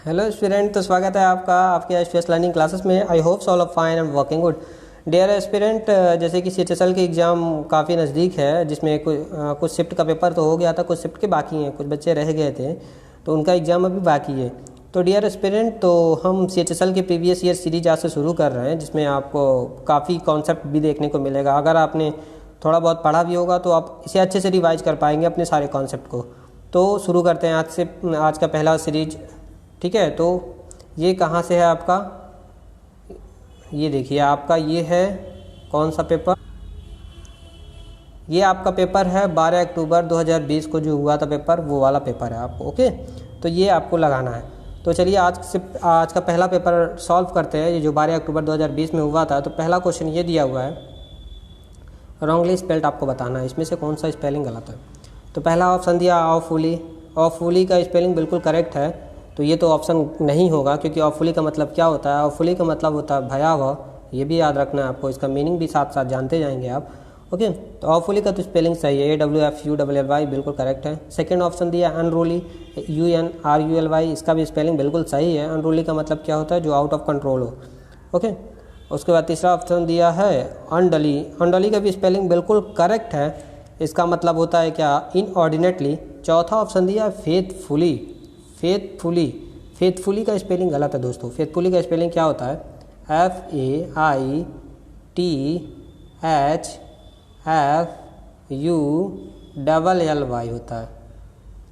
Hello student, तो स्वागत है आपका आपके एचपीएस लर्निंग क्लासेस में। I hope all of fine and working good. Dear aspirant, जैसे कि सीएचएसएल के एग्ज़ाम काफ़ी नज़दीक है, जिसमें कुछ शिफ्ट का पेपर तो हो गया था, कुछ शिफ्ट के बाकी हैं, कुछ बच्चे रह गए थे तो उनका एग्ज़ाम अभी बाकी है। तो डियर एस्पिरेंट, तो हम सीएचएसएल के प्रीवियस ईयर सीरीज आज से शुरू कर रहे हैं, जिसमें आपको काफ़ी कॉन्सेप्ट भी देखने को मिलेगा। अगर आपने थोड़ा बहुत पढ़ा भी होगा तो आप इसे अच्छे से रिवाइज कर पाएंगे अपने सारे कॉन्सेप्ट को। तो शुरू करते हैं आज का पहला सीरीज। ठीक है, तो ये कहाँ से है आपका, ये देखिए आपका ये है कौन सा पेपर, ये आपका पेपर है 12 अक्टूबर 2020 को जो हुआ था पेपर, वो वाला पेपर है आपको। ओके, तो ये आपको लगाना है। तो चलिए आज का पहला पेपर सॉल्व करते हैं, ये जो 12 अक्टूबर 2020 में हुआ था। तो पहला क्वेश्चन ये दिया हुआ है, रॉन्गली स्पेल्ड आपको बताना है, इसमें से कौन सा स्पेलिंग गलत है। तो पहला ऑप्शन दिया ऑफुली, ऑफुली का स्पेलिंग बिल्कुल करेक्ट है। तो ये तो ऑप्शन नहीं होगा, क्योंकि ऑफुली का मतलब क्या होता है, ऑफुली का मतलब होता है भयावह। ये भी याद रखना है आपको, इसका मीनिंग भी साथ साथ जानते जाएंगे आप। ओके, तो ऑफुली का तो स्पेलिंग सही है, AWFULLY बिल्कुल करेक्ट है। सेकंड ऑप्शन दिया अनरूली, UNRULY, इसका भी स्पेलिंग बिल्कुल सही है। अनरूली का मतलब क्या होता है, जो आउट ऑफ कंट्रोल हो। ओके, उसके बाद तीसरा ऑप्शन दिया है अनडली, अनडली का भी स्पेलिंग बिल्कुल करेक्ट है, इसका मतलब होता है क्या, इनऑर्डिनेटली। चौथा ऑप्शन दिया फेथफुली, फेथफुली, फेथफुली का स्पेलिंग गलत है दोस्तों। फेथफुली का स्पेलिंग क्या होता है, FAITHFULLY होता है,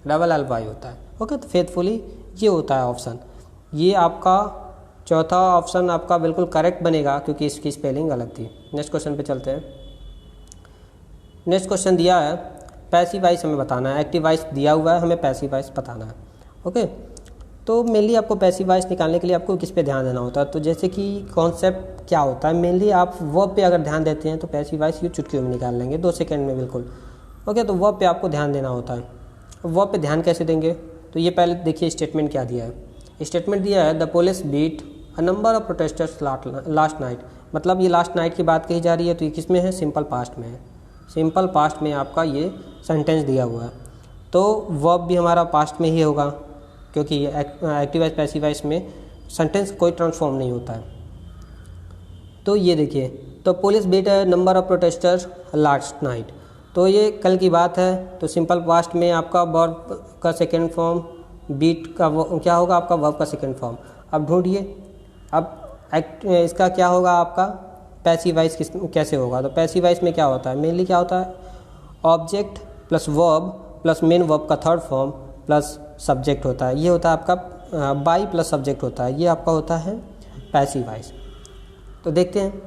LLY होता है। ओके, तो फेथफुली ये होता है ऑप्शन। ये आपका चौथा ऑप्शन आपका बिल्कुल करेक्ट बनेगा, क्योंकि इसकी स्पेलिंग गलत थी। नेक्स्ट क्वेश्चन पे चलते हैं। नेक्स्ट क्वेश्चन दिया है पैसिव वॉइस हमें बताना है, एक्टिव वॉइस दिया हुआ है, हमें पैसिव वॉइस बताना है। ओके, तो मेनली आपको पैसिव वॉइस निकालने के लिए आपको किस पे ध्यान देना होता है, तो जैसे कि कॉन्सेप्ट क्या होता है, मेनली आप वर्ब पे अगर ध्यान देते हैं तो पैसिव वॉइस ये चुटकियों में निकाल लेंगे 2 सेकंड में बिल्कुल। ओके, तो वर्ब पे आपको ध्यान देना होता है। वर्ब पे ध्यान कैसे देंगे, तो ये पहले देखिए स्टेटमेंट क्या दिया है। स्टेटमेंट दिया है the police beat a number of protesters last night, मतलब ये लास्ट नाइट की बात कही जा रही है, तो ये किस में है, सिंपल पास्ट में है। सिंपल पास्ट में आपका ये सेंटेंस दिया हुआ है, तो वर्ब भी हमारा पास्ट में ही होगा, क्योंकि एक्टिव वॉइस पैसिव वॉइस में सेंटेंस कोई ट्रांसफॉर्म नहीं होता है। तो ये देखिए, तो पुलिस बीट है number of protesters last night, तो ये कल की बात है। तो सिंपल पास्ट में आपका वर्ब का सेकेंड फॉर्म, बीट का क्या होगा, आपका वर्ब का सेकेंड फॉर्म। अब ढूंढिए, अब इसका क्या होगा, आपका पैसिव वॉइस कैसे होगा। तो पैसिव वॉइस में क्या होता है, मेनली क्या होता है, object plus verb plus main verb का थर्ड फॉर्म प्लस सब्जेक्ट होता है। ये होता है आपका बाई प्लस सब्जेक्ट होता है, ये आपका होता है पैसिव वॉइस। तो देखते हैं,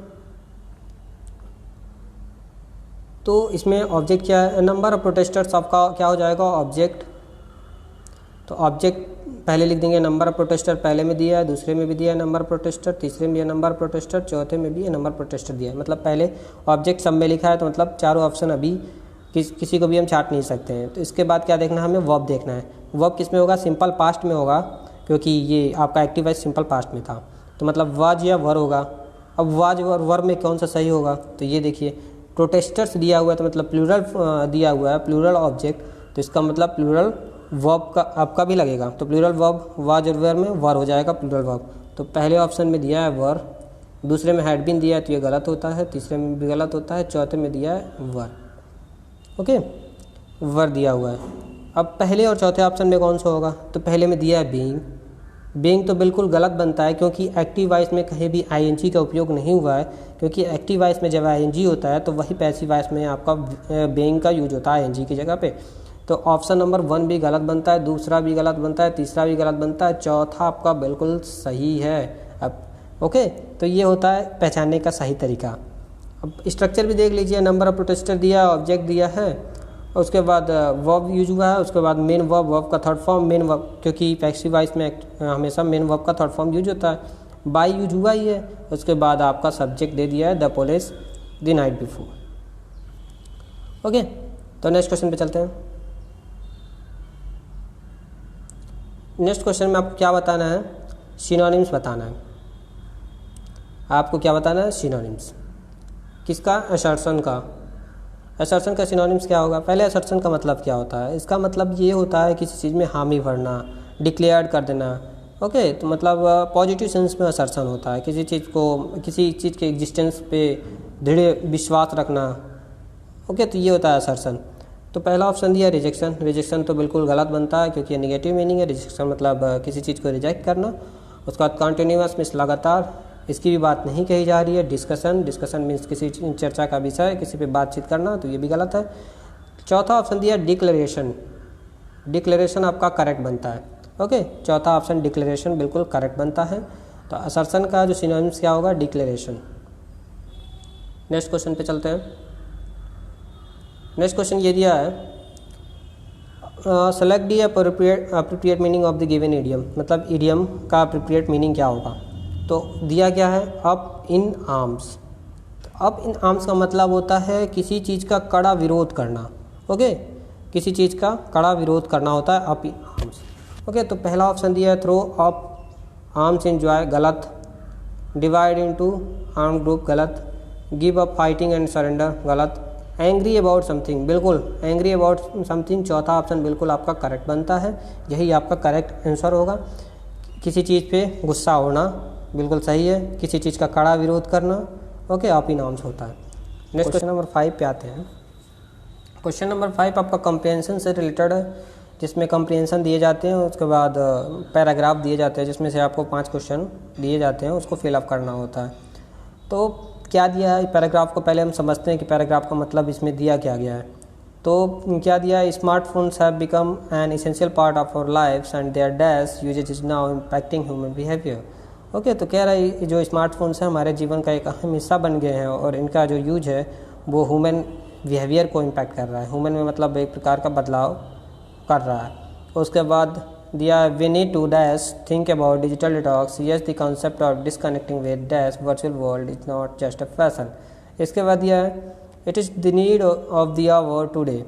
तो इसमें ऑब्जेक्ट क्या है, नंबर ऑफ प्रोटेस्टर्स आपका क्या हो जाएगा, ऑब्जेक्ट। तो ऑब्जेक्ट पहले लिख देंगे, नंबर ऑफ प्रोटेस्टर पहले में दिया है, दूसरे में भी दिया है नंबर प्रोटेस्टर, तीसरे में भी नंबर प्रोटेस्टर, चौथे में भी नंबर प्रोटेस्टर दिया है। मतलब पहले ऑब्जेक्ट सब में लिखा है, तो मतलब चारों ऑप्शन अभी किसी को भी हम छाट नहीं सकते हैं। तो इसके बाद क्या देखना है, हमें वर्ब देखना है। वर्ब किस में होगा, सिंपल पास्ट में होगा, क्योंकि ये आपका एक्टिव वॉइस सिंपल पास्ट में था, तो मतलब वाज या वर होगा। अब वाज और वर्ब में कौन सा सही होगा, तो ये देखिए प्रोटेस्टर्स दिया हुआ है, तो मतलब प्लूरल दिया हुआ है, प्लूरल ऑब्जेक्ट, तो इसका मतलब प्लूरल वर्ब का आपका भी लगेगा। तो प्लूरल वर्ब वाज और वेयर में वर हो जाएगा प्लूरल वर्ब। तो पहले ऑप्शन में दिया है वर, दूसरे में हैड बीन दिया है, तो ये गलत होता है, तीसरे में भी गलत होता है, चौथे में दिया है वर। ओके, वर दिया हुआ है। अब पहले और चौथे ऑप्शन में कौन सा होगा, तो पहले में दिया है बीइंग, बीइंग तो बिल्कुल गलत बनता है, क्योंकि एक्टिव वॉइस में कहीं भी आईएनजी का उपयोग नहीं हुआ है, क्योंकि एक्टिव वॉइस में जब आईएनजी होता है तो वही पैसिव वॉइस में आपका बीइंग का यूज होता है आईएनजी की जगह पे। तो ऑप्शन नंबर 1 भी गलत बनता है, दूसरा भी गलत बनता है, तीसरा भी गलत बनता है, चौथा आपका बिल्कुल सही है। अब ओके, तो ये होता है पहचानने का सही तरीका। अब स्ट्रक्चर भी देख लीजिए, नंबर ऑफ प्रोटेस्टर दिया, ऑब्जेक्ट दिया है, उसके बाद वर्ब यूज हुआ है, उसके बाद मेन वर्ब, वर्ब का थर्ड फॉर्म मेन वर्ब, क्योंकि पैसिव वॉइस में हमेशा मेन वर्ब का थर्ड फॉर्म यूज होता है, बाई यूज हुआ ही है। उसके बाद आपका सब्जेक्ट दे दिया है the police the night before. Okay, तो नेक्स्ट क्वेश्चन पे चलते हैं। नेक्स्ट क्वेश्चन में आपको क्या बताना है, सिनोनिम्स बताना है। आपको क्या बताना है, सिनोनिम्स किसका, असर्शन का। असर्शन का सिनोनिम्स क्या होगा, पहले असर्शन का मतलब क्या होता है, इसका मतलब ये होता है किसी चीज़ में हामी भरना, डिक्लेयर कर देना। ओके, तो मतलब पॉजिटिव सेंस में असर्शन होता है, किसी चीज़ के एग्जिस्टेंस पे दृढ़ विश्वास रखना। ओके, तो ये होता है असर्शन। तो पहला ऑप्शन दिया रिजेक्शन। रिजेक्शन तो बिल्कुल गलत बनता है क्योंकि ये निगेटिव मीनिंग है। रिजेक्शन मतलब किसी चीज़ को रिजेक्ट करना। उसके बाद कॉन्टिन्यूअस मीन्स लगातार, इसकी भी बात नहीं कही जा रही है। डिस्कशन मीन्स किसी चर्चा का विषय, किसी पे बातचीत करना, तो ये भी गलत है। चौथा ऑप्शन दिया डिक्लेरेशन। डिक्लेरेशन आपका करेक्ट बनता है। ओके, चौथा ऑप्शन डिक्लेरेशन बिल्कुल करेक्ट बनता है। तो असर्शन का जो सिनोनिम्स क्या होगा, डिक्लेरेशन। नेक्स्ट क्वेश्चन पे चलते हैं। नेक्स्ट क्वेश्चन ये दिया है, select the appropriate meaning of the given idiom. मतलब इडियम का अप्रोप्रिएट मीनिंग क्या होगा। तो दिया क्या है, up in arms. Up in arms का मतलब होता है किसी चीज़ का कड़ा विरोध करना। ओके, किसी चीज़ का कड़ा विरोध करना होता है अप इन आर्म्स। ओके, तो पहला ऑप्शन दिया है थ्रो अप आर्म्स एंजॉय, गलत। डिवाइड इनटू आर्म ग्रुप, गलत। Give up fighting and surrender, गलत। एंग्री अबाउट समथिंग, बिल्कुल एंग्री अबाउट समथिंग चौथा ऑप्शन बिल्कुल आपका करेक्ट बनता है। यही आपका करेक्ट आंसर होगा। किसी चीज़ पे गुस्सा होना बिल्कुल सही है। किसी चीज़ का कड़ा विरोध करना, ओके, अप इन आर्म्स होता है। नेक्स्ट क्वेश्चन नंबर 5 पे आते हैं। क्वेश्चन नंबर 5 आपका कंप्रीहेंशन से रिलेटेड है, जिसमें कंप्रीहेंशन दिए जाते हैं, उसके बाद पैराग्राफ दिए जाते हैं, जिसमें से आपको 5 क्वेश्चन दिए जाते हैं, उसको फिलअप करना होता है। तो क्या दिया है पैराग्राफ को पहले हम समझते हैं कि पैराग्राफ का मतलब इसमें दिया क्या गया है। तो क्या दिया है, smartphones have become an essential part of our lives and their dash usages is now impacting human behaviour. Okay, तो कह रहा है जो स्मार्टफोन्स हैं हमारे जीवन का एक अहम हिस्सा बन गए हैं और इनका जो यूज है वो ह्यूमन बिहेवियर को इम्पैक्ट कर रहा है। ह्यूमन में मतलब एक प्रकार का बदलाव कर रहा है। उसके बाद दिया we need to dash think about digital detox, yes the concept of disconnecting with dash virtual world is not just a fashion. इसके बाद दिया है it is the need of the hour today.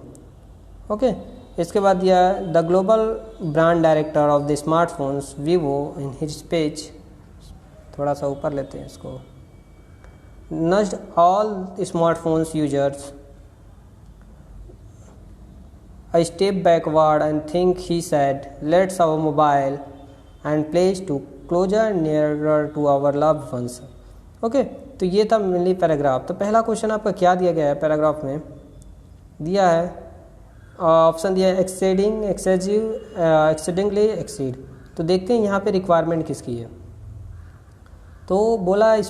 Okay, इसके बाद दिया है the global brand director of the smartphones Vivo in his speech, थोड़ा सा ऊपर लेते हैं इसको, nudged all smartphones users a step backward and think, he said, let's our mobile and place to closer nearer to our loved ones। Okay, तो ये था mainly paragraph. तो पहला क्वेश्चन आपका क्या दिया गया है पैराग्राफ में, दिया है ऑप्शन दिया है एक्सेडिंग, एक्सेसिव, एक्सेडिंगली, एक्सीड। तो देखते हैं यहाँ पे रिक्वायरमेंट किसकी है। तो बोला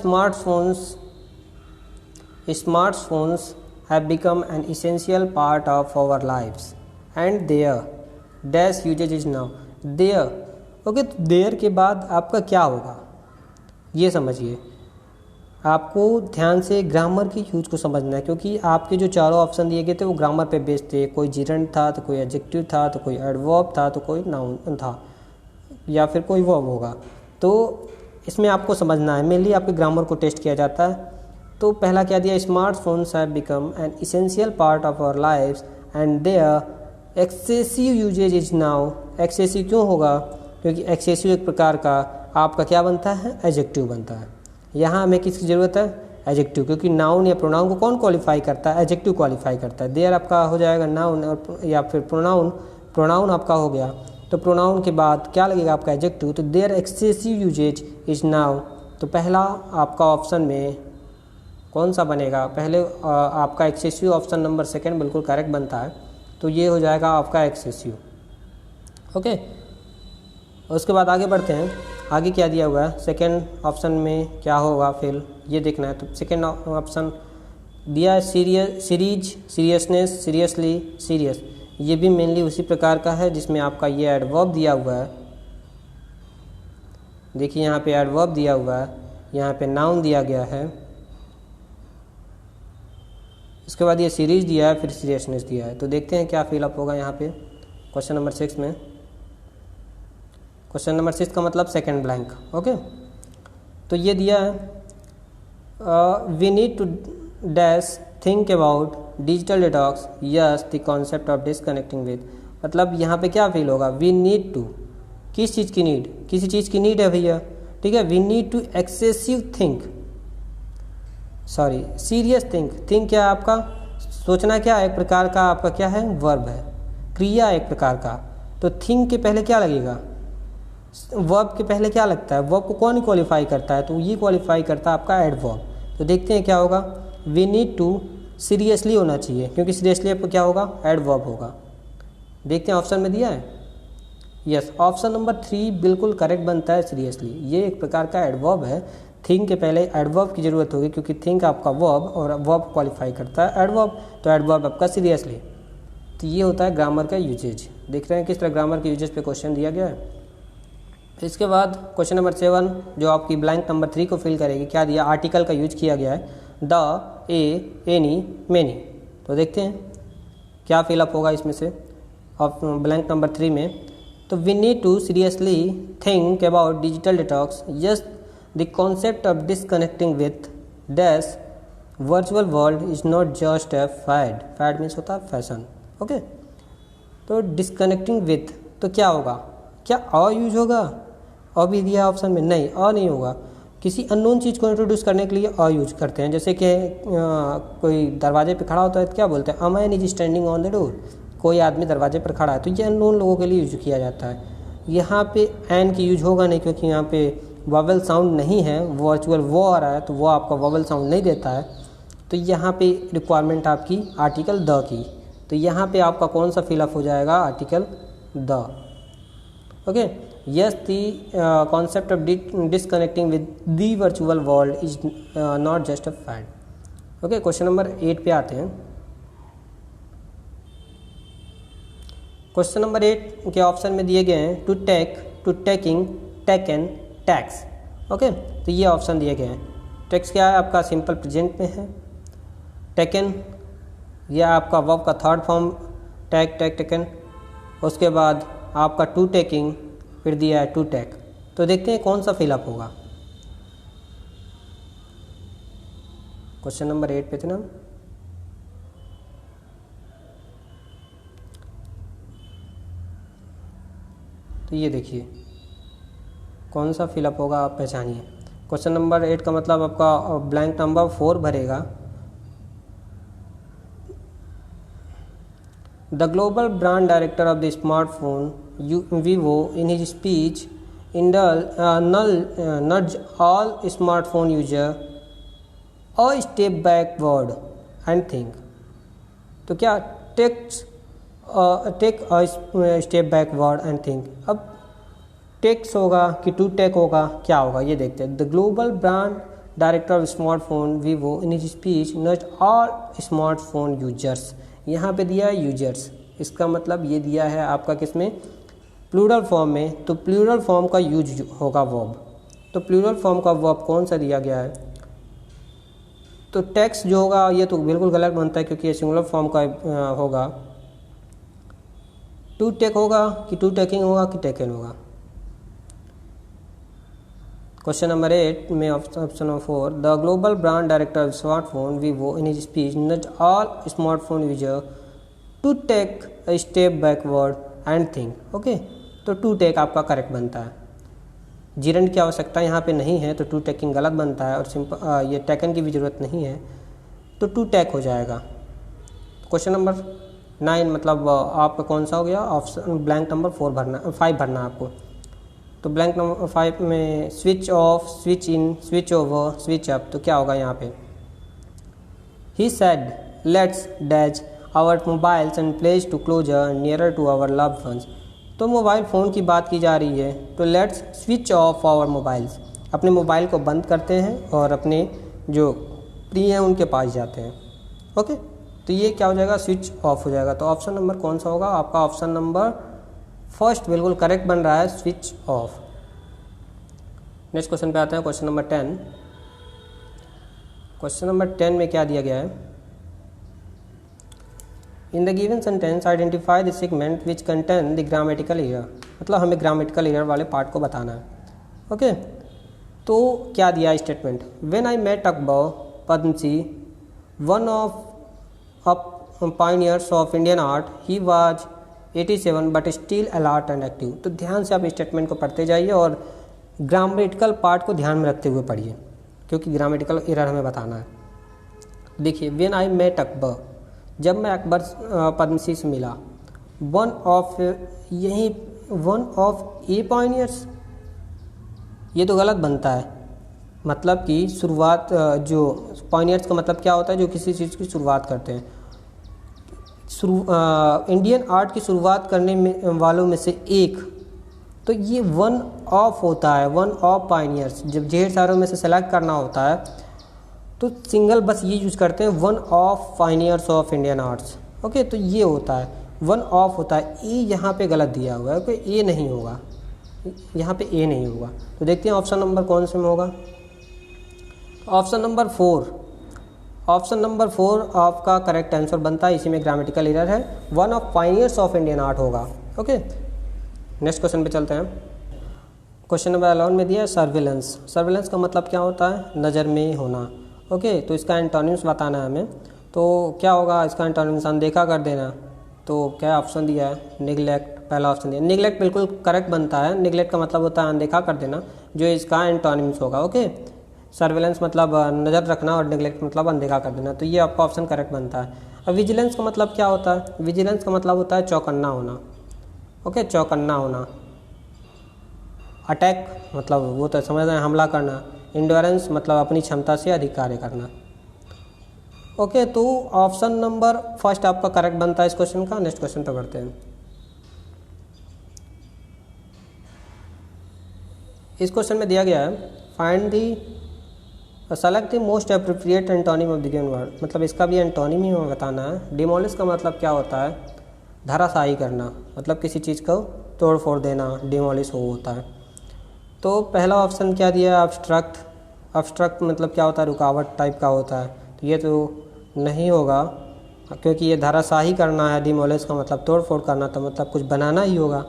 smartphones have become an essential part of our lives and their dash usages is now there. Okay, तो देयर के बाद आपका क्या होगा ये समझिए। आपको ध्यान से ग्रामर की यूज को समझना है, क्योंकि आपके जो चारों ऑप्शन दिए गए थे वो ग्रामर पे बेस्ड थे। कोई जिरंड था, तो कोई एडजेक्टिव था, तो कोई एडवर्ब था, तो कोई नाउन था, या फिर कोई वर्ब होगा। तो इसमें आपको समझना है, मेनली आपके ग्रामर को टेस्ट किया जाता है। तो पहला क्या दिया, smartphones have become an essential part of our lives and their excessive usages is now. Excessive क्यों होगा, क्योंकि एक्सेसिव एक प्रकार का आपका क्या बनता है, एडजेक्टिव बनता है। यहाँ हमें किसकी ज़रूरत है, एडजेक्टिव, क्योंकि नाउन या प्रोनाउन को कौन क्वालिफाई करता है, एडजेक्टिव क्वालिफाई करता है। देयर आपका हो जाएगा नाउन, और या फिर प्रोनाउन आपका हो गया। तो प्रोनाउन के बाद क्या लगेगा आपका, एडजेक्टिव। तो their excessive usages is now. तो पहला आपका ऑप्शन में कौन सा बनेगा, पहले आपका एक्सेसिव ऑप्शन नंबर सेकेंड बिल्कुल करेक्ट बनता है। तो ये हो जाएगा आपका एक्सेसिव। ओके, उसके बाद आगे बढ़ते हैं। आगे क्या दिया हुआ है, सेकेंड ऑप्शन में क्या होगा फिर ये देखना है। तो सेकेंड ऑप्शन दिया है सीरियसनेस, सीरियसली, सीरियस। ये भी मेनली उसी प्रकार का है जिसमें आपका ये एडवर्ब दिया हुआ है। देखिए यहाँ पे एडवर्ब दिया हुआ है, यहाँ पे नाउन दिया गया है, इसके बाद ये सीरीज दिया है, फिर सीरियसनेस दिया है। तो देखते हैं क्या फिलअप होगा यहाँ पे क्वेश्चन नंबर 6 में। क्वेश्चन नंबर 6 का मतलब सेकंड ब्लैंक। ओके, तो ये दिया है we need to dash think about digital detox, yes the concept of disconnecting with. मतलब यहाँ पे क्या फील होगा, वी नीड टू, किस चीज़ की नीड, किसी चीज़ की नीड है भैया, ठीक है। We need to excessive think, sorry serious think. Think क्या है आपका, सोचना, क्या एक प्रकार का आपका क्या है, वर्ब है, क्रिया एक प्रकार का। तो थिंक के पहले क्या लगेगा, वर्ब के पहले क्या लगता है, वर्ब को कौन क्वालिफाई करता है, तो ये क्वालिफाई करता है आपका एडवर्ब। तो देखते हैं क्या होगा, वी नीड टू सीरियसली होना चाहिए, क्योंकि सीरियसली आपको क्या होगा, एडवर्ब होगा। देखते हैं ऑप्शन में दिया है, यस, ऑप्शन नंबर 3 बिल्कुल करेक्ट बनता है, सीरियसली। ये एक प्रकार का एडवर्ब है, थिंक के पहले एडवर्ब की ज़रूरत होगी, क्योंकि थिंक आपका वर्ब और वर्ब क्वालिफाई करता है एडवर्ब, तो एडवर्ब आपका सीरियसली। तो ये होता है ग्रामर का यूजेज। देख रहे हैं किस तरह ग्रामर के यूजेज पे क्वेश्चन दिया गया है। इसके बाद क्वेश्चन नंबर 7 जो आपकी ब्लैंक नंबर 3 को फिल करेगी, क्या दिया, आर्टिकल का यूज किया गया है, द, ए, एनी, मैनी। तो देखते हैं क्या फिलअप होगा इसमें से ब्लैंक नंबर 3 में। तो we need to seriously think about digital detox, yes the concept of disconnecting with dash virtual world is not just a fad, fad means होता है फैशन, ओके। तो डिसकनेक्टिंग विथ, तो क्या होगा, क्या अ यूज होगा, अ भी दिया ऑप्शन में, नहीं अ नहीं होगा। किसी अननोन चीज़ को इंट्रोड्यूस करने के लिए अ यूज करते हैं, जैसे कि कोई दरवाजे पे खड़ा होता है तो क्या बोलते हैं, a man is standing on the door, कोई आदमी दरवाजे पर खड़ा है, तो ये अननोन लोगों के लिए यूज किया जाता है। यहाँ पे एन की यूज होगा नहीं, क्योंकि यहाँ पे वॉवेल साउंड नहीं है, वर्चुअल वो आ रहा है तो वो आपका वॉवेल साउंड नहीं देता है। तो यहाँ पे रिक्वायरमेंट आपकी आर्टिकल द की, तो यहाँ पे आपका कौन सा फिलअप हो जाएगा, article the, okay. Yes the concept of disconnecting with the virtual world is not just a fad, okay. Question number 8 पे आते हैं। क्वेश्चन नंबर 8 के ऑप्शन में दिए गए हैं to take, to taking, taken, takes, okay. तो ये ऑप्शन दिए गए हैं। टैक्स क्या है आपका, सिंपल प्रेजेंट में है। टेकन यह आपका वर्ब का थर्ड फॉर्म, टैक, टैक, टेकन। उसके बाद आपका टू टेकिंग, फिर दिया है टू टैक। तो देखते हैं कौन सा फिलअप होगा। क्वेश्चन नंबर 8 पे थे ना, तो ये देखिए कौन सा फिलअप होगा, आप पहचानिए। क्वेश्चन नंबर 8 का मतलब आपका ब्लैंक नंबर 4 भरेगा। The global brand director of the smartphone Vivo in his speech nudged all smartphone user a step backward and think। तो क्या take a step backward and think. अब takes होगा कि to take होगा, क्या होगा ये देखते हैं। The global brand director of smartphone Vivo in his speech nudged all smartphone users, यहाँ पे दिया है यूजर्स, इसका मतलब ये दिया है आपका किसमें, प्लूरल फॉर्म में। तो प्लूरल फॉर्म का यूज होगा वर्ब, तो प्लूरल फॉर्म का वर्ब कौन सा दिया गया है, तो टेक्स जो होगा ये तो बिल्कुल गलत बनता है, क्योंकि ये सिंगुलर फॉर्म का होगा। टू टेक होगा कि टू टेकिंग होगा कि टेकन होगा। क्वेश्चन नंबर 8 में option number 4, the global brand director of smartphone Vivo in his speech nudged all smartphone user to take a step backward and think, okay. तो to take आपका correct बनता है, gerund की आवश्यकता यहाँ पे नहीं है, तो टू टेकिंग गलत बनता है, और सिंपल ये टेकन की भी ज़रूरत नहीं है, तो टू टेक हो जाएगा। क्वेश्चन नंबर 9 मतलब आपका कौन सा हो गया, ऑप्शन ब्लैंक नंबर 5 भरना है आपको। तो ब्लैंक नंबर 5 में switch off, switch in, switch over, switch up, तो क्या होगा यहाँ पे, he said let's dash our mobiles and place to closer nearer to our loved ones. तो मोबाइल फ़ोन की बात की जा रही है, तो let's switch off our mobiles, अपने मोबाइल को बंद करते हैं और अपने जो प्रिय हैं उनके पास जाते हैं, ओके। तो ये क्या हो जाएगा, स्विच ऑफ हो जाएगा। तो ऑप्शन नंबर कौन सा होगा आपका, ऑप्शन नंबर फर्स्ट बिल्कुल करेक्ट बन रहा है, स्विच ऑफ। नेक्स्ट क्वेश्चन पे आते हैं, क्वेश्चन नंबर 10। क्वेश्चन नंबर 10 में क्या दिया गया है, इन the given sentence identify the segment which contain the grammatical error, मतलब हमें ग्रामेटिकल एरर वाले पार्ट को बताना है, ओके। तो क्या दिया है statement, when I met Akbar Padamsee one of pioneers of Indian art he was 87 but still alert and active. तो ध्यान से आप स्टेटमेंट को पढ़ते जाइए और ग्रामेटिकल पार्ट को ध्यान में रखते हुए पढ़िए, क्योंकि ग्रामेटिकल एरर हमें बताना है। देखिए, व्हेन आई मेट अकबर, जब मैं अकबर पद्मसी से मिला, वन ऑफ ए पायनियर्स, ये तो गलत बनता है। मतलब कि शुरुआत, जो पायनियर्स का मतलब क्या होता है, जो किसी चीज़ की शुरुआत करते हैं। इंडियन आर्ट की शुरुआत करने में वालों में से एक, तो ये वन ऑफ होता है, वन ऑफ पायनियर्स। जब ढेर सारों में से सेलेक्ट करना होता है तो सिंगल बस ये यूज करते हैं, one of pioneers of Indian arts. Okay, तो ये होता है, वन ऑफ होता है। ए यहाँ पे गलत दिया हुआ है, ओके, ए नहीं होगा, यहाँ पे ए नहीं होगा। तो देखते हैं ऑप्शन नंबर कौन से में होगा। ऑप्शन नंबर 4, ऑप्शन नंबर 4 आपका करेक्ट आंसर बनता है। इसी में ग्रामेटिकल एरर है, one of pioneers of Indian art होगा। ओके, नेक्स्ट क्वेश्चन पे चलते हैं। क्वेश्चन नंबर 11 में दिया है सर्विलेंस। सर्विलेंस का मतलब क्या होता है, नज़र में होना। ओके, तो इसका एंटोनिम्स बताना है हमें। तो क्या होगा इसका एंटोनिम्स, अनदेखा कर देना। तो क्या ऑप्शन दिया है, निगलेक्ट, पहला ऑप्शन दिया। निगलेक्ट बिल्कुल करेक्ट बनता है। निगलेक्ट का मतलब होता है अनदेखा कर देना, जो इसका एंटोनिम्स होगा। ओके, सर्विलेंस मतलब नज़र रखना और निगलेक्ट मतलब अनदेखा कर देना, तो ये आपका ऑप्शन करेक्ट बनता है। अब विजिलेंस का मतलब क्या होता है, विजिलेंस का मतलब होता है चौकन्ना होना। ओके, चौकन्ना होना। अटैक मतलब वो तो समझ रहे हैं, हमला करना। इंडोरेंस मतलब अपनी क्षमता से अधिक कार्य करना। ओके, तो ऑप्शन नंबर फर्स्ट आपका करेक्ट बनता है इस क्वेश्चन का। नेक्स्ट क्वेश्चन पे बढ़ते हैं। इस क्वेश्चन में दिया गया है, find the select the most appropriate antonym of the given word. मतलब इसका भी एंटोनिम ही हमें बताना है। डिमोलिश का मतलब क्या होता है, धराशायी करना, मतलब किसी चीज़ को तोड़ फोड़ देना, डिमोलिश वो होता है। तो पहला ऑप्शन क्या दिया है, ऑब्स्ट्रक्ट। ऑब्स्ट्रक्ट मतलब क्या होता है, रुकावट टाइप का होता है, तो ये तो नहीं होगा क्योंकि ये धराशायी करना है। डिमोलिश का मतलब तोड़ फोड़ करना, तो मतलब कुछ बनाना ही होगा।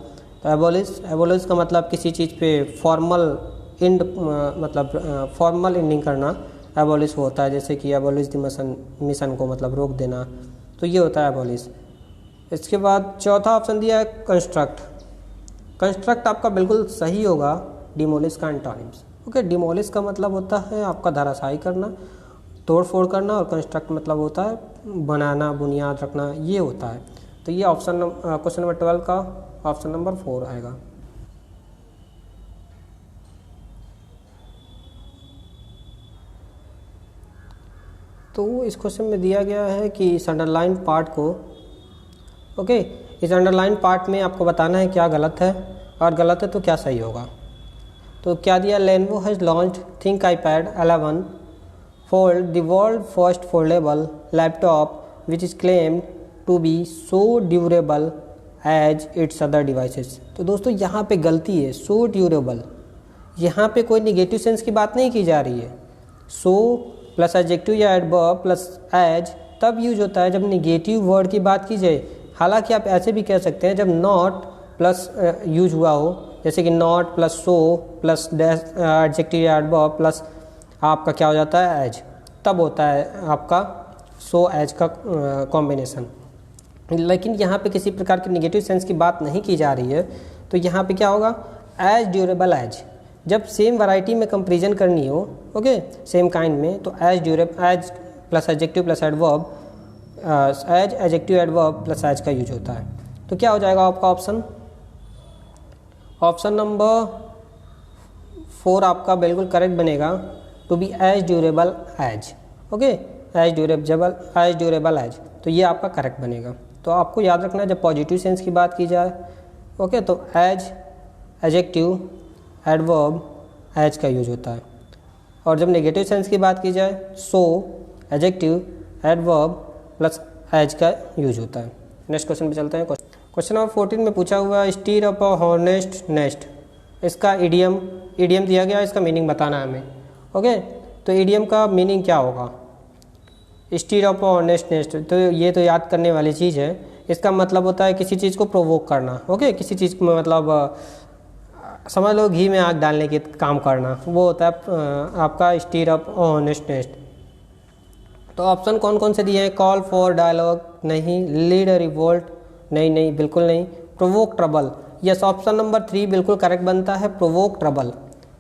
तो एबोलिश, एबोलिश का मतलब किसी चीज़ पे फॉर्मल इंड, मतलब फॉर्मल एंडिंग करना एबोलिश होता है। जैसे कि एबोलिश द मिशन को मतलब रोक देना, तो ये होता है एबोलिश। इसके बाद चौथा ऑप्शन दिया है कंस्ट्रक्ट। कंस्ट्रक्ट आपका बिल्कुल सही होगा, डिमोलिश का एंटोनिम्स। ओके, डिमोलिश का मतलब होता है आपका धराशायी करना, तोड़ फोड़ करना, और कंस्ट्रक्ट मतलब होता है बनाना, बुनियाद रखना, ये होता है। तो ये ऑप्शन क्वेश्चन नंबर 12 का ऑप्शन नंबर 4 आएगा। तो इस क्वेश्चन में दिया गया है कि इस अंडरलाइन पार्ट को, ओके, इस अंडरलाइन पार्ट में आपको बताना है क्या गलत है, और गलत है तो क्या सही होगा। तो क्या दिया, Lenovo has launched think iPad 11 fold, the world first foldable laptop which is claimed to be so durable as its other devices. तो दोस्तों यहाँ पे गलती है, सो ड्यूरेबल। यहाँ पे कोई निगेटिव सेंस की बात नहीं की जा रही है। सो प्लस एडजेक्टिव या एडवर्ब प्लस एज तब यूज होता है जब निगेटिव वर्ड की बात की जाए। हालांकि आप ऐसे भी कह सकते हैं जब नॉट प्लस यूज हुआ हो, जैसे कि not plus so plus adjective या एडवर्ब प्लस आपका क्या हो जाता है, एज, तब होता है आपका सो एज का कॉम्बिनेशन। लेकिन यहाँ पे किसी प्रकार के निगेटिव सेंस की बात नहीं की जा रही है, तो यहाँ पे क्या होगा, एज ड्यूरेबल एज। जब सेम वैरायटी में कंपैरिजन करनी हो, ओके, सेम काइंड में, तो as durable, as plus adjective plus adverb, as adjective adverb plus as का यूज होता है। तो क्या हो जाएगा आपका ऑप्शन, ऑप्शन नंबर 4 आपका बिल्कुल करेक्ट बनेगा, to be as durable as. Okay, as durable as, तो ये आपका करेक्ट बनेगा। तो आपको याद रखना है जब पॉजिटिव सेंस की बात की जाए, ओके, तो एज, एडजेक्टिव, एडवर्ब, एज का यूज होता है। और जब नेगेटिव सेंस की बात की जाए, सो, एडजेक्टिव, एडवर्ब प्लस एज का यूज होता है। नेक्स्ट क्वेश्चन पे चलते हैं। क्वेश्चन नंबर 14 में पूछा हुआ है, स्टीर अप अ हॉर्नेस्ट नेस्ट। इसका इडियम दिया गया है, इसका मीनिंग बताना है हमें। ओके, तो इडियम का मीनिंग क्या होगा, स्टीर अप अ हॉर्नेस्ट नेस्ट, तो ये तो याद करने वाली चीज़ है। इसका मतलब होता है किसी चीज़ को प्रोवोक करना। ओके, किसी चीज़ को मतलब समझ लो घी में आग डालने के काम करना, वो होता है आपका स्टीर अप हॉर्नेस्ट नेस्ट। तो ऑप्शन कौन कौन से दिए हैं, कॉल फॉर डायलॉग नहीं, लीड अ रिवोल्ट नहीं, बिल्कुल नहीं, provoke trouble, yes, option number 3 बिल्कुल करेक्ट बनता है, प्रोवोक ट्रबल।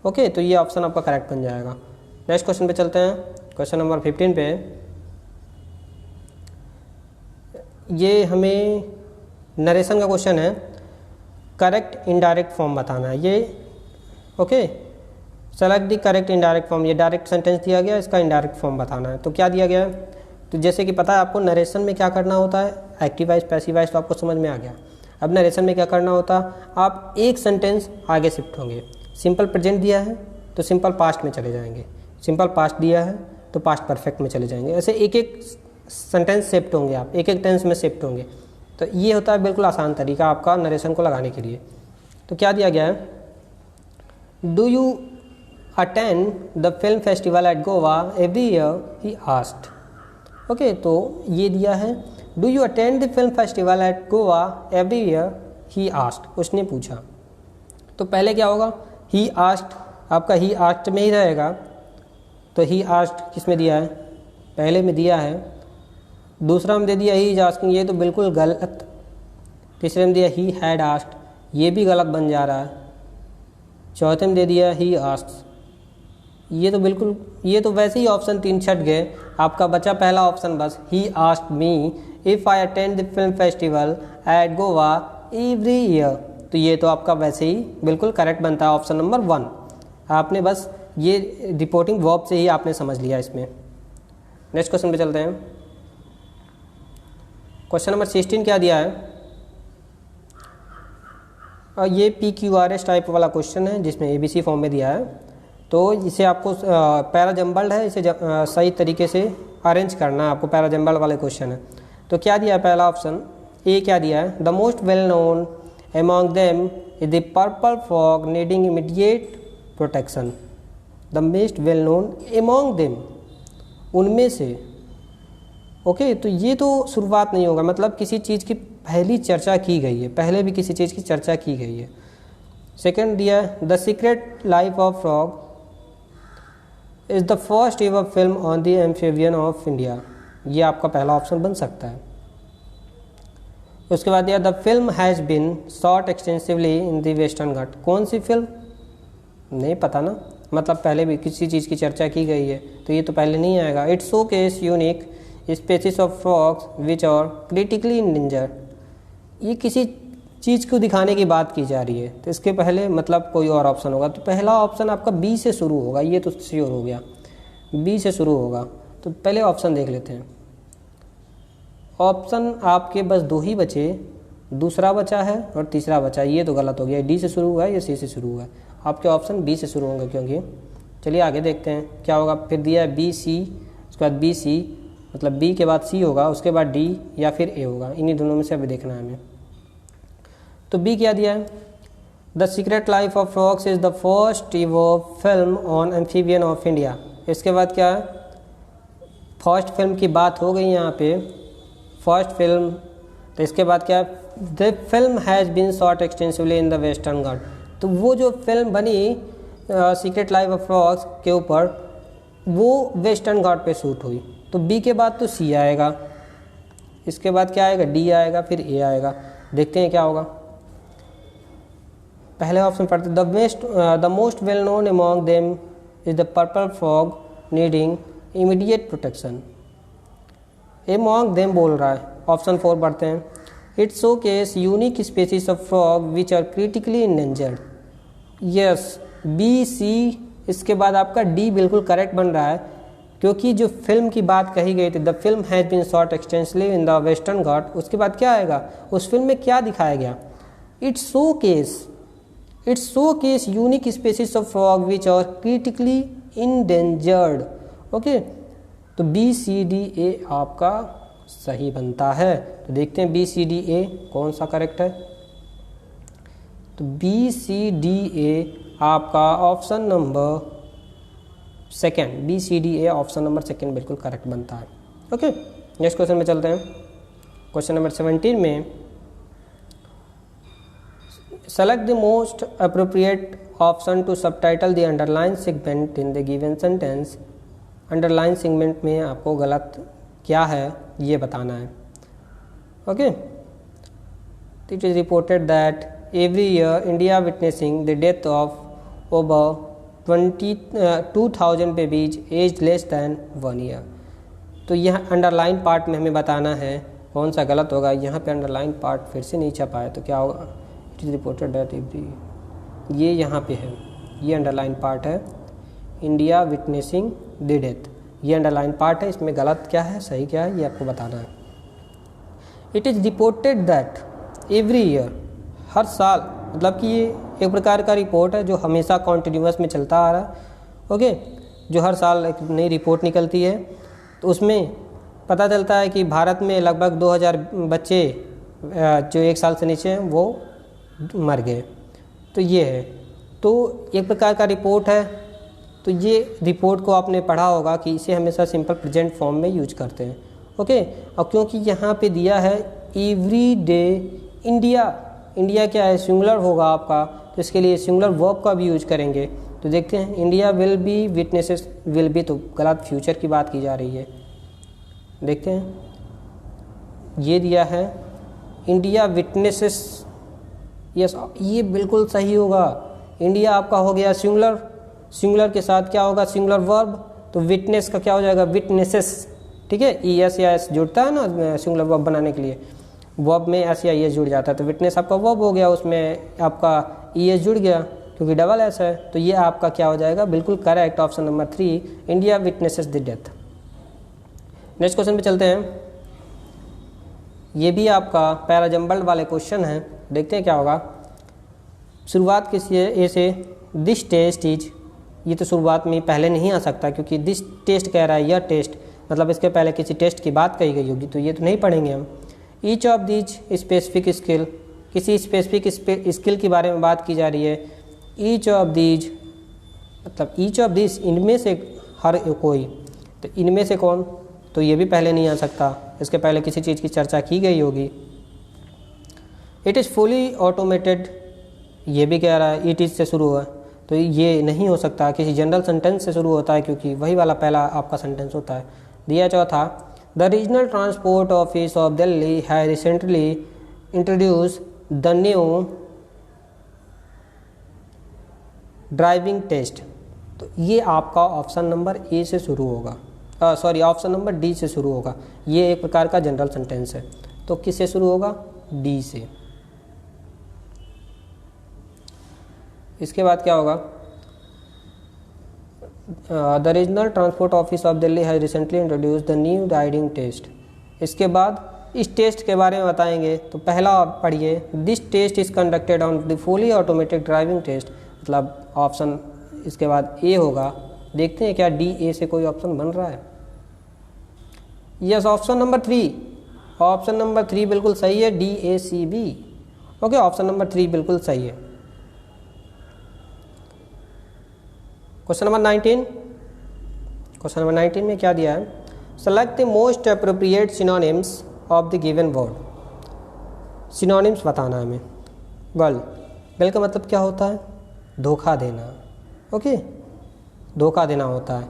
ओके, तो ये ऑप्शन आपका करेक्ट बन जाएगा। नेक्स्ट क्वेश्चन पे चलते हैं, क्वेश्चन नंबर 15 पे। ये हमें नरेशन का क्वेश्चन है, करेक्ट इनडायरेक्ट फॉर्म बताना है ये। Okay, select the correct indirect form, ये डायरेक्ट सेंटेंस दिया गया, इसका इनडायरेक्ट फॉर्म बताना है। तो क्या दिया गया है, तो जैसे कि पता है आपको नरेशन में क्या करना होता है, एक्टिव वॉइस पैसिव वॉइस तो आपको समझ में आ गया। अब नरेशन में क्या करना होता है, आप एक सेंटेंस आगे शिफ्ट होंगे। सिंपल प्रेजेंट दिया है तो सिंपल पास्ट में चले जाएंगे, सिंपल पास्ट दिया है तो पास्ट परफेक्ट में चले जाएंगे। ऐसे एक एक सेंटेंस शिफ्ट होंगे, आप एक एक टेंस में शिफ्ट होंगे। तो ये होता है बिल्कुल आसान तरीका आपका नरेशन को लगाने के लिए। तो क्या दिया गया है, do you attend the film festival at Goa every year, he asked. Okay, तो ये दिया है, do you attend the film festival at Goa every year, he asked, उसने पूछा। तो पहले क्या होगा, ही आस्क्ड, आपका ही आस्क्ड में ही रहेगा। तो ही आस्क्ड किस में दिया है, पहले में दिया है। दूसरा में दे दिया ही इज आस्किंग, ये तो बिल्कुल गलत। तीसरे में दिया ही हैड आस्क्ड, ये भी गलत बन जा रहा है। चौथे में दे दिया ही आस्क्स, ये तो बिल्कुल, ये तो वैसे ही ऑप्शन 3 छट गए। आपका बचा पहला ऑप्शन बस, he asked me if I attend the film festival at Goa every year. तो ये तो आपका वैसे ही बिल्कुल करेक्ट बनता है, ऑप्शन नंबर 1। आपने बस ये रिपोर्टिंग वर्ब से ही आपने समझ लिया इसमें। नेक्स्ट क्वेश्चन पे चलते हैं। क्वेश्चन नंबर 16 क्या दिया है, ये PQRS टाइप वाला क्वेश्चन है जिसमें ABC फॉर्म में दिया है। तो इसे आपको पैरा जम्बल्ड है, इसे सही तरीके से अरेंज करना है आपको, पैरा जम्बल्ड वाले क्वेश्चन है। तो क्या दिया है, पहला ऑप्शन ए क्या दिया है, the most well known among them is the purple frog needing immediate protection. The most well known among them, उनमें से। ओके, तो ये तो शुरुआत नहीं होगा, मतलब किसी चीज़ की पहली चर्चा की गई है, पहले भी किसी चीज़ की चर्चा की गई है। सेकंड दिया है, the secret life of frog is the first ever film on the amphibian of India. ये आपका पहला ऑप्शन बन सकता है। उसके बाद दिया, the film has been shot extensively in the Western Ghat. कौन सी फिल्म, नहीं पता ना, मतलब पहले भी किसी चीज़ की चर्चा की गई है, तो ये तो पहले नहीं आएगा। It's showcase unique species of frogs which are critically endangered. ये किसी चीज़ को दिखाने की बात की जा रही है, तो इसके पहले मतलब कोई और ऑप्शन होगा। तो पहला ऑप्शन आपका बी से शुरू होगा, ये तो श्योर हो गया, बी से शुरू होगा। तो पहले ऑप्शन देख लेते हैं। ऑप्शन आपके बस 2 ही बचे, दूसरा बचा है और तीसरा बचा है, ये तो गलत हो गया। डी से शुरू हुआ है या सी से शुरू हुआ है, आपके ऑप्शन बी से शुरू होंगे क्योंकि। चलिए आगे देखते हैं क्या होगा। फिर दिया है बी सी, उसके बाद बी सी, मतलब बी के बाद सी होगा, उसके बाद डी या फिर ए होगा, इन्हीं दोनों में से अभी देखना है हमें। तो बी क्या दिया है, the secret life of frogs is the first ever film on amphibian of India. इसके बाद क्या है, फर्स्ट फिल्म की बात हो गई यहाँ पे, फर्स्ट फिल्म। तो इसके बाद क्या है, the film has been shot extensively in the Western Ghat. तो वो जो फिल्म बनी सीक्रेट लाइफ ऑफ फ्रॉग्स के ऊपर, वो वेस्टर्न घाट पे शूट हुई। तो बी के बाद तो सी आएगा, इसके बाद क्या आएगा, डी आएगा, फिर ए आएगा। देखते हैं क्या होगा। पहले ऑप्शन पढ़ते, the most well known among them is the purple frog needing immediate protection. Among them बोल रहा है, ऑप्शन 4 पढ़ते हैं। It's showcase unique species of frog which are critically endangered. Yes, B C, इसके बाद आपका D बिल्कुल correct बन रहा है, क्योंकि जो फिल्म की बात कही गई थी, the film has been shot extensively in the Western Ghat, उसके बाद क्या आएगा, उस फिल्म में क्या दिखाया गया, it's showcase unique species of frog which are critically endangered. Okay, तो बी सी डी ए आपका सही बनता है। तो देखते हैं बी सी डी ए कौन सा करेक्ट है। तो बी सी डी ए आपका option number 2, B C D A option number 2 बिल्कुल करेक्ट बनता है। ओके, नेक्स्ट क्वेश्चन में चलते हैं। क्वेश्चन नंबर 17 में, select the most appropriate option to subtitle the underline segment in the given sentence. Underline segment में आपको गलत क्या है ये बताना है। Okay, it is reported that every year India witnessing the death of over 2000 babies as less than 1 year. तो यह अंडरलाइन पार्ट में हमें बताना है कौन सा गलत होगा। यहाँ पे अंडरलाइन पार्ट फिर से नहीं छपा है, तो क्या होगा, it is reported that every, ये यहाँ पे है, ये अंडरलाइन पार्ट है, इंडिया विटनेसिंग द डेथ। ये अंडरलाइन पार्ट है, इसमें गलत क्या है सही क्या है ये आपको बताना है। It is reported that every year, हर साल, मतलब कि ये एक प्रकार का रिपोर्ट है जो हमेशा कॉन्टिन्यूस में चलता आ रहा है। ओके, जो हर साल एक नई रिपोर्ट निकलती है तो उसमें पता चलता है कि भारत में लगभग 2000 बच्चे जो 1 साल से नीचे हैं वो मर गए। तो ये है, तो एक प्रकार का रिपोर्ट है। तो ये रिपोर्ट को आपने पढ़ा होगा कि इसे हमेशा सिंपल प्रेजेंट फॉर्म में यूज करते हैं। ओके, और क्योंकि यहाँ पे दिया है एवरी डे इंडिया, इंडिया क्या है सिंगुलर होगा आपका, तो इसके लिए सिंगुलर वर्ब का भी यूज करेंगे। तो देखते हैं, India will be witnesses, will be तो गलत, फ्यूचर की बात की जा रही है। देखते हैं, ये दिया है इंडिया विटनेसेस, यस ये बिल्कुल सही होगा। इंडिया आपका हो गया सिंगुलर, सिंगुलर के साथ क्या होगा सिंगुलर वर्ब, तो विटनेस का क्या हो जाएगा विटनेसेस। ठीक है, ई एस या एस जुड़ता है ना सिंगुलर वर्ब बनाने के लिए, वर्ब में एस या ई एस जुड़ जाता है, तो विटनेस आपका वर्ब हो गया, उसमें आपका ई एस जुड़ गया क्योंकि डबल एस है। तो ये आपका क्या हो जाएगा बिल्कुल correct, option number 3 India witnesses the death. Next question पे चलते हैं, ये भी आपका पैराजम्बल्ड वाले क्वेश्चन है, देखते हैं क्या होगा। शुरुआत किसी ए से, दिस टेस्ट इज, ये तो शुरुआत में पहले नहीं आ सकता क्योंकि दिस टेस्ट कह रहा है, यह टेस्ट, मतलब इसके पहले किसी टेस्ट की बात कही गई होगी, तो ये तो नहीं पढ़ेंगे हम। Each of these specific skill, किसी स्पेसिफिक स्किल के बारे में बात की जा रही है। ईच ऑफ दीज मतलब ईच ऑफ दिस, इनमें से हर कोई, तो इनमें से कौन, तो ये भी पहले नहीं आ सकता, इसके पहले किसी चीज़ की चर्चा की गई होगी। इट इज़ फुली ऑटोमेटेड, ये भी कह रहा है इट इज़ से शुरू हुआ, तो ये नहीं हो सकता, किसी जनरल सेंटेंस से शुरू होता है क्योंकि वही वाला पहला आपका सेंटेंस होता है। दिया चौथा, the regional transport office of Delhi has recently introduce the new driving test, तो ये आपका ऑप्शन नंबर ए से शुरू होगा, सॉरी ऑप्शन नंबर डी से शुरू होगा। ये एक प्रकार का जनरल सेंटेंस है, तो किससे शुरू होगा डी से। इसके बाद क्या होगा, the regional transport office of Delhi has recently introduce the new driving test. इसके बाद इस टेस्ट के बारे में बताएंगे, तो पहला आप पढ़िए, this test is conducted on the fully automatic driving test, मतलब ऑप्शन इसके बाद ए होगा। देखते हैं क्या डी ए से कोई ऑप्शन बन रहा है। Yes, option number 3, option number 3 बिल्कुल सही है, D A C B. Okay, option number 3 बिल्कुल सही है। क्वेश्चन नंबर 19, क्वेश्चन नंबर 19 में क्या दिया है, select the most appropriate synonyms of the given word. Synonyms बताना है हमें। गल का मतलब क्या होता है, धोखा देना। ओके, धोखा देना होता है,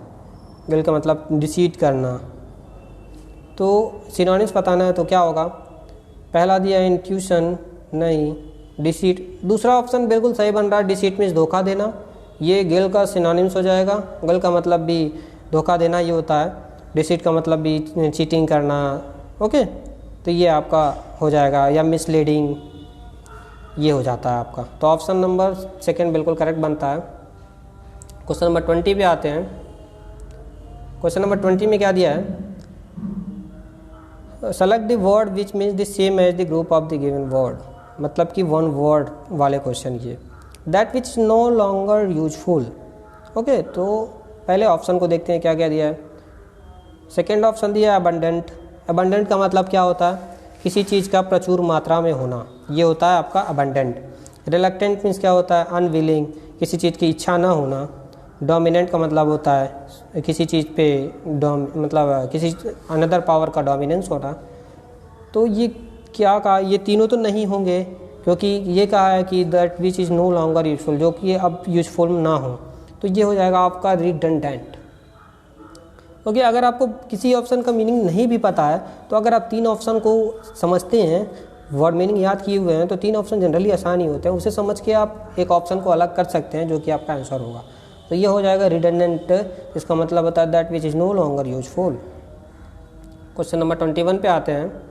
गल का मतलब डिसीट करना। तो सिनोनिम्स बताना है तो क्या होगा, पहला दिया इंट्यूशन, नहीं, डिसीट, दूसरा ऑप्शन बिल्कुल सही बन रहा है, डिसीट मीन्स धोखा देना, ये गिल का सिनोनिम्स हो जाएगा। गल का मतलब भी धोखा देना ये होता है, डिसीट का मतलब भी चीटिंग करना। ओके, तो ये आपका हो जाएगा, या मिसलीडिंग, ये हो जाता है आपका। तो ऑप्शन नंबर 2 बिल्कुल करेक्ट बनता है। क्वेश्चन नंबर 20 पे आते हैं। क्वेश्चन नंबर 20 में क्या दिया है, select the word which means the same as the group of the given word, मतलब कि 1 वर्ड वाले क्वेश्चन ये। That which no longer useful. Okay, तो पहले ऑप्शन को देखते हैं क्या क्या दिया है। सेकेंड ऑप्शन दिया है अबंडेंट। अबंडेंट का मतलब क्या होता है, किसी चीज़ का प्रचुर मात्रा में होना, ये होता है आपका अबंडेंट। रिलक्टेंट मीन्स क्या होता है, अनविलिंग, किसी चीज़ की इच्छा ना होना। डोमिनेंट का मतलब होता है किसी चीज़ पे मतलब किसी अनदर पावर का डोमिनेंस होना। तो ये क्या कहा, ये तीनों तो नहीं होंगे क्योंकि ये कहा है कि that which is no longer useful, जो कि अब यूजफुल ना हो, तो ये हो जाएगा आपका रिडंडेंट। ओके, अगर आपको किसी ऑप्शन का मीनिंग नहीं भी पता है तो अगर आप 3 ऑप्शन को समझते हैं, वर्ड मीनिंग याद किए हुए हैं, तो 3 ऑप्शन जनरली आसान ही होते हैं, उसे समझ के आप एक ऑप्शन को अलग कर सकते हैं जो कि आपका आंसर होगा। तो ये हो जाएगा रिडंडेंट, इसका मतलब होता है that which is no longer useful. Question number 21 पे आते हैं।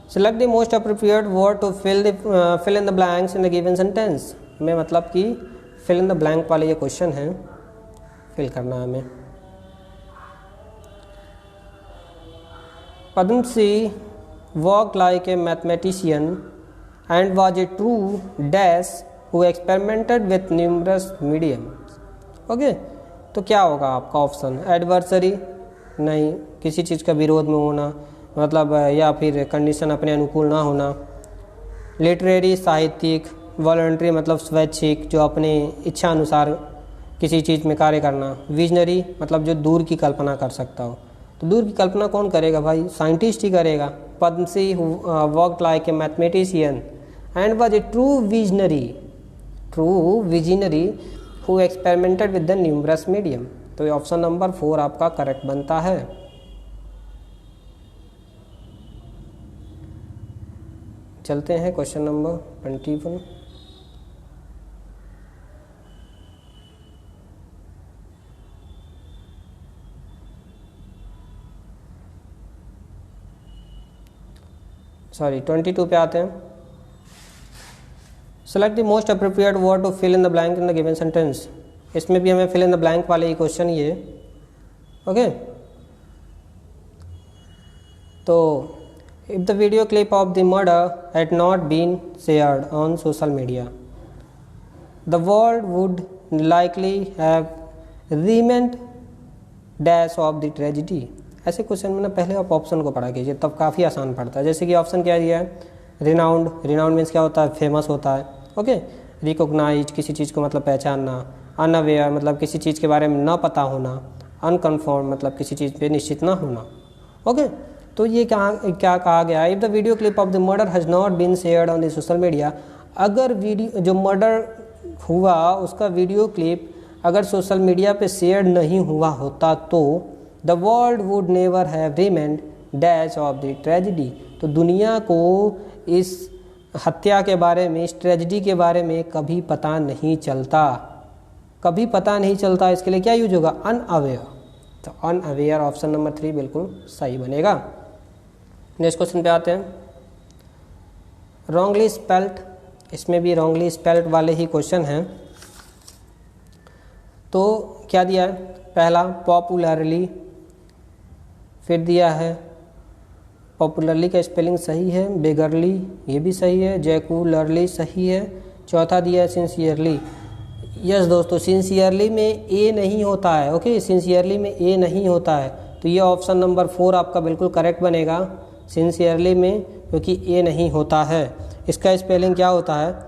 Select the most appropriate word to fill in the blanks in the given sentence. में मतलब कि फिल इन द ब्लैंक वाले ये क्वेश्चन हैं, फिल करना है हमें। Padmasree walked like a mathematician and was a true dash who experimented with numerous mediums। Okay, तो क्या होगा आपका ऑप्शन? एडवर्सरी नहीं, किसी चीज़ का विरोध में होना मतलब, या फिर कंडीशन अपने अनुकूल ना होना। लिटरेरी साहित्यिक, वॉलंटरी मतलब स्वैच्छिक, जो अपने इच्छा अनुसार किसी चीज़ में कार्य करना। विजनरी मतलब जो दूर की कल्पना कर सकता हो। तो दूर की कल्पना कौन करेगा भाई? साइंटिस्ट ही करेगा। Padmashri worked like a mathematician and was a true visionary who experimented with the numerous medium. तो ये ऑप्शन नंबर 4 आपका करेक्ट बनता है। चलते हैं क्वेश्चन नंबर 21। सॉरी 22 पे आते हैं। Select the most appropriate word to fill in the blank in the given sentence. इसमें भी हमें फिल इन द ब्लैंक वाले ही क्वेश्चन ये। ओके, तो if the video clip of the murder had not been shared on social media the world would likely have remained dash of the tragedy. ऐसे question में ना पहले आप ऑप्शन को पढ़ा कीजिए, तब काफ़ी आसान पड़ता है। जैसे कि ऑप्शन क्या दिया है? रिनाउंड, रिनाउंड मीन्स क्या होता है? फेमस होता है। ओके, रिकॉग्नाइज्ड किसी चीज़ को मतलब पहचानना। अनअवेयर मतलब किसी चीज़ के बारे में ना पता होना। अनकन्फर्म मतलब किसी चीज़ पे निश्चित ना होना। ओके, तो ये क्या कहा गया? If the video clip of the murder has not been shared on the social media, अगर वीडियो जो मर्डर हुआ उसका वीडियो क्लिप अगर सोशल मीडिया पे शेयर नहीं हुआ होता तो the world would never have remained dash of the tragedy. तो दुनिया को इस हत्या के बारे में, इस ट्रेजिडी के बारे में कभी पता नहीं चलता, कभी पता नहीं चलता। इसके लिए क्या यूज होगा? अनअवेयर। तो अनअवेयर ऑप्शन नंबर 3 बिल्कुल सही बनेगा। नेक्स्ट क्वेश्चन पे आते हैं। रॉन्गली स्पेल्ट, इसमें भी रॉन्गली स्पेल्ट वाले ही क्वेश्चन हैं। तो क्या दिया है? पहला पॉपुलरली, फिर दिया है पॉपुलरली का स्पेलिंग सही है, बेगरली ये भी सही है, जैकुलरली सही है, चौथा दिया है सिंसियरली। यस दोस्तों, सिंसियरली में ए नहीं होता है। ओके, सिंसियरली में ए नहीं होता है, तो ये ऑप्शन नंबर 4 आपका बिल्कुल करेक्ट बनेगा। सिंसियरली में क्योंकि ए नहीं होता है। इसका स्पेलिंग क्या होता है?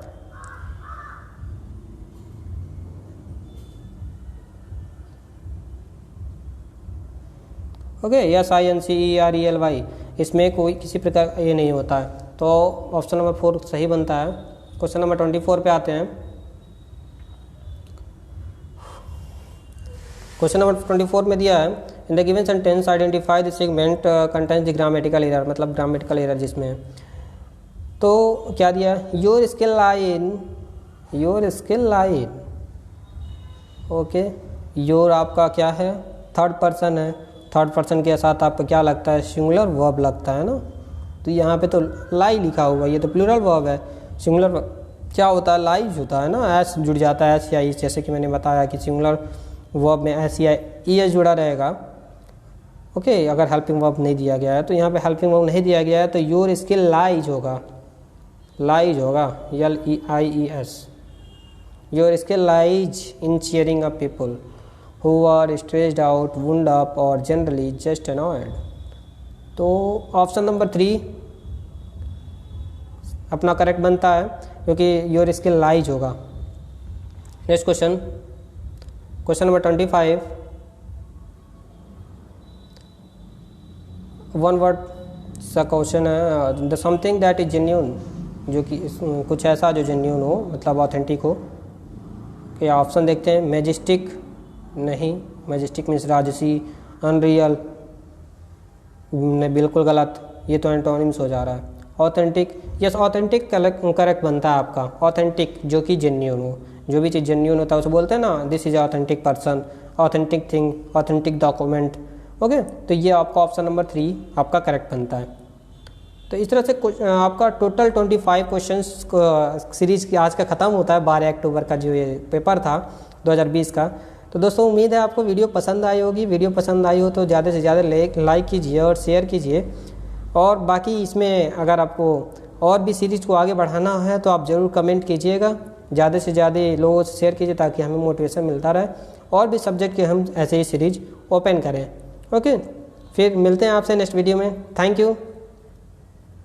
ओके, SINCERELY, इसमें कोई किसी प्रकार ये नहीं होता है, तो ऑप्शन नंबर 4 सही बनता है। क्वेश्चन नंबर 24 पे आते हैं। क्वेश्चन नंबर 24 में दिया है इन the given sentence identify the segment contains the grammatical error, मतलब ग्रामेटिकल एरर जिसमें। तो क्या दिया है? Your skill line. Okay, your आपका क्या है? थर्ड पर्सन है। थर्ड पर्सन के साथ आपको क्या लगता है? सिंगुलर वर्ब लगता है ना। तो यहाँ पे तो लाई लिखा हुआ, ये तो प्लूरल वर्ब है। सिंगुलर क्या होता है? लाइज होता है ना, एस जुड़ जाता है, एस या ई, जैसे कि मैंने बताया कि सिंगुलर वर्ब में एस या ई एस जुड़ा रहेगा। ओके, अगर हेल्पिंग वर्ब नहीं दिया गया है, तो यहाँ पे हेल्पिंग वर्ब नहीं दिया गया है, तो योर स्किल लाइज होगा, LEIES। Your skill lies in cheering up people who are stressed out, wound up or generally just annoyed। तो ऑप्शन नंबर 3 अपना करेक्ट बनता है क्योंकि योर स्किल लाइज होगा। Next question, question number 25। One word सा question है। The something that is genuine, जो कि कुछ ऐसा जो जेन्यून हो, मतलब ऑथेंटिक हो। या ऑप्शन देखते हैं। मैजेस्टिक नहीं, मैजेस्टिक मीन्स राजसी। अनरियल बिल्कुल गलत, ये तो एंटोनिम्स हो जा रहा है। ऑथेंटिक, यस ऑथेंटिक करेक्ट बनता है आपका। ऑथेंटिक जो कि जेन्यून हो, जो भी चीज़ जेन्यून होता है उसे बोलते हैं ना, this is authentic person, authentic thing, authentic document. Okay, तो ये आपका ऑप्शन नंबर 3 आपका करेक्ट बनता है। तो इस तरह से आपका टोटल 25 क्वेश्चंस सीरीज की आज का ख़त्म होता है 12 अक्टूबर का जो ये पेपर था 2020 का। तो दोस्तों उम्मीद है आपको वीडियो पसंद आई होगी। वीडियो पसंद आई हो तो ज़्यादा से ज़्यादा लाइक कीजिए और शेयर कीजिए। और बाकी इसमें अगर आपको और भी सीरीज़ को आगे बढ़ाना है तो आप ज़रूर कमेंट कीजिएगा, ज़्यादा से ज़्यादा लोगों से शेयर कीजिए ताकि हमें मोटिवेशन मिलता रहे और भी सब्जेक्ट के हम ऐसे ही सीरीज ओपन करें। ओके, फिर मिलते हैं आपसे नेक्स्ट वीडियो में। Thank you.